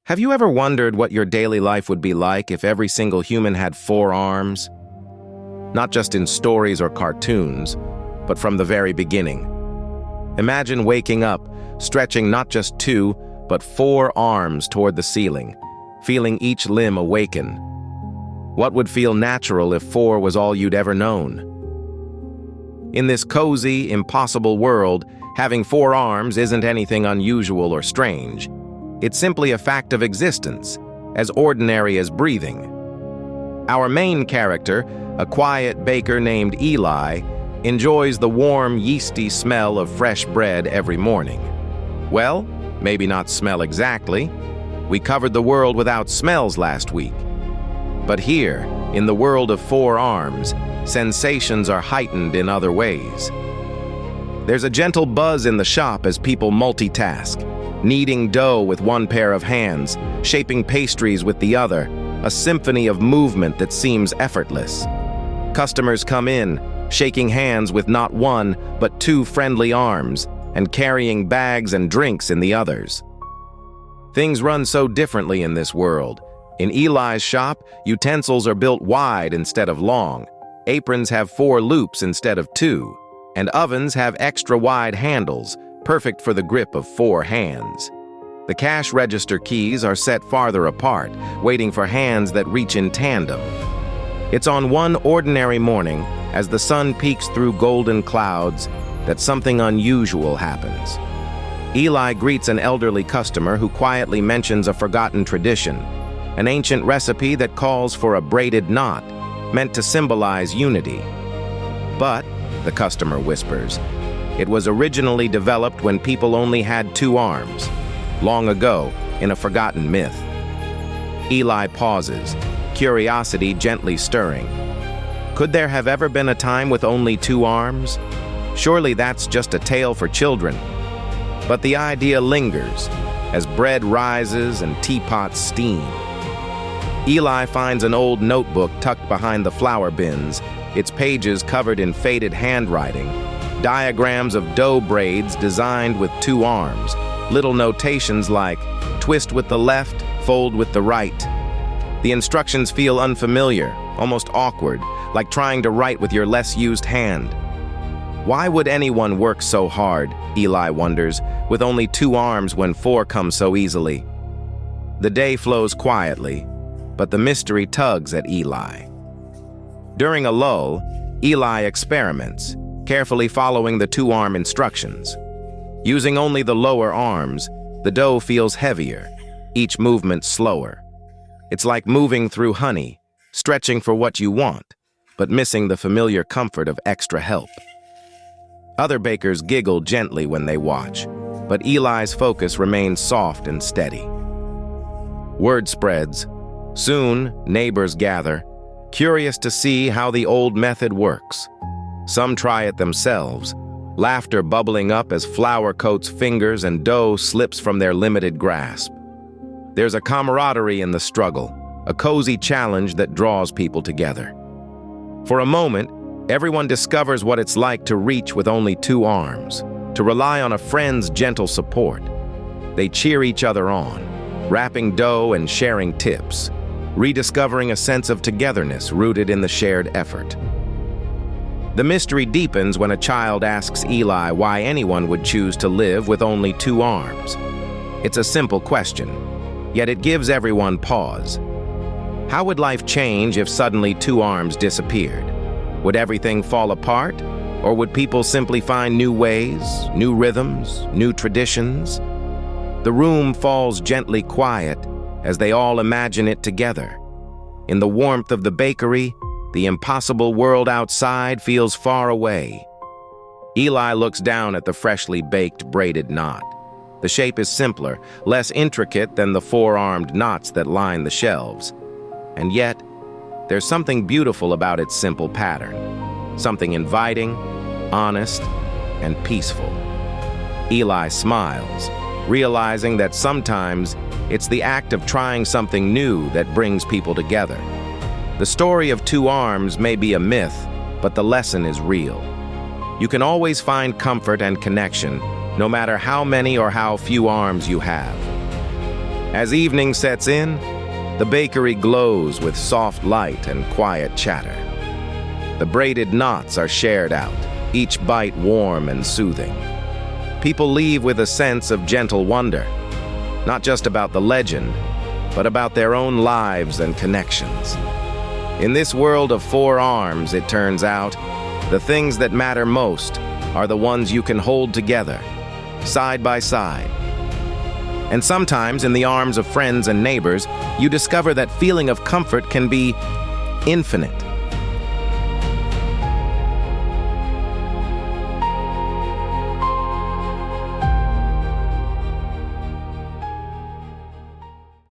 Have you ever wondered what your daily life would be like if every single human had 4 arms? Not just in stories or cartoons, but from the very beginning. Imagine waking up, stretching not just 2, but 4 arms toward the ceiling, feeling each limb awaken. What would feel natural if 4 was all you'd ever known? In this cozy, impossible world, having 4 arms isn't anything unusual or strange. It's simply a fact of existence, as ordinary as breathing. Our main character, a quiet baker named Eli, enjoys the warm, yeasty smell of fresh bread every morning. Well, maybe not smell exactly. We covered the world without smells last week. But here, in the world of 4 arms, sensations are heightened in other ways. There's a gentle buzz in the shop as people multitask, kneading dough with one pair of hands, shaping pastries with the other, a symphony of movement that seems effortless. Customers come in, shaking hands with not 1, but 2 friendly arms, and carrying bags and drinks in the others. Things run so differently in this world. In Eli's shop, utensils are built wide instead of long, aprons have 4 loops instead of 2, and ovens have extra wide handles, perfect for the grip of 4 hands. The cash register keys are set farther apart, waiting for hands that reach in tandem. It's on one ordinary morning, as the sun peeks through golden clouds, that something unusual happens. Eli greets an elderly customer who quietly mentions a forgotten tradition, an ancient recipe that calls for a braided knot, meant to symbolize unity. But, the customer whispers, it was originally developed when people only had 2 arms, long ago, in a forgotten myth. Eli pauses, curiosity gently stirring. Could there have ever been a time with only 2 arms? Surely that's just a tale for children. But the idea lingers, as bread rises and teapots steam. Eli finds an old notebook tucked behind the flour bins, its pages covered in faded handwriting, diagrams of dough braids designed with 2 arms, little notations like, twist with the left, fold with the right. The instructions feel unfamiliar, almost awkward, like trying to write with your less used hand. Why would anyone work so hard, Eli wonders, with only 2 arms when 4 come so easily? The day flows quietly, but the mystery tugs at Eli. During a lull, Eli experiments, carefully following the 2-arm instructions. Using only the lower arms, the dough feels heavier, each movement slower. It's like moving through honey, stretching for what you want, but missing the familiar comfort of extra help. Other bakers giggle gently when they watch, but Eli's focus remains soft and steady. Word spreads. Soon, neighbors gather, curious to see how the old method works. Some try it themselves, laughter bubbling up as flour coats fingers and dough slips from their limited grasp. There's a camaraderie in the struggle, a cozy challenge that draws people together. For a moment, everyone discovers what it's like to reach with only 2 arms, to rely on a friend's gentle support. They cheer each other on, wrapping dough and sharing tips, rediscovering a sense of togetherness rooted in the shared effort. The mystery deepens when a child asks Eli why anyone would choose to live with only 2 arms. It's a simple question, yet it gives everyone pause. How would life change if suddenly 2 arms disappeared? Would everything fall apart? Or would people simply find new ways, new rhythms, new traditions? The room falls gently quiet as they all imagine it together. In the warmth of the bakery, the impossible world outside feels far away. Eli looks down at the freshly baked braided knot. The shape is simpler, less intricate than the 4-armed knots that line the shelves. And yet, there's something beautiful about its simple pattern. Something inviting, honest, and peaceful. Eli smiles, realizing that sometimes it's the act of trying something new that brings people together. The story of 2 arms may be a myth, but the lesson is real. You can always find comfort and connection, no matter how many or how few arms you have. As evening sets in, the bakery glows with soft light and quiet chatter. The braided knots are shared out, each bite warm and soothing. People leave with a sense of gentle wonder, not just about the legend, but about their own lives and connections. In this world of four arms, it turns out, the things that matter most are the ones you can hold together, side by side. And sometimes, in the arms of friends and neighbors, you discover that feeling of comfort can be infinite.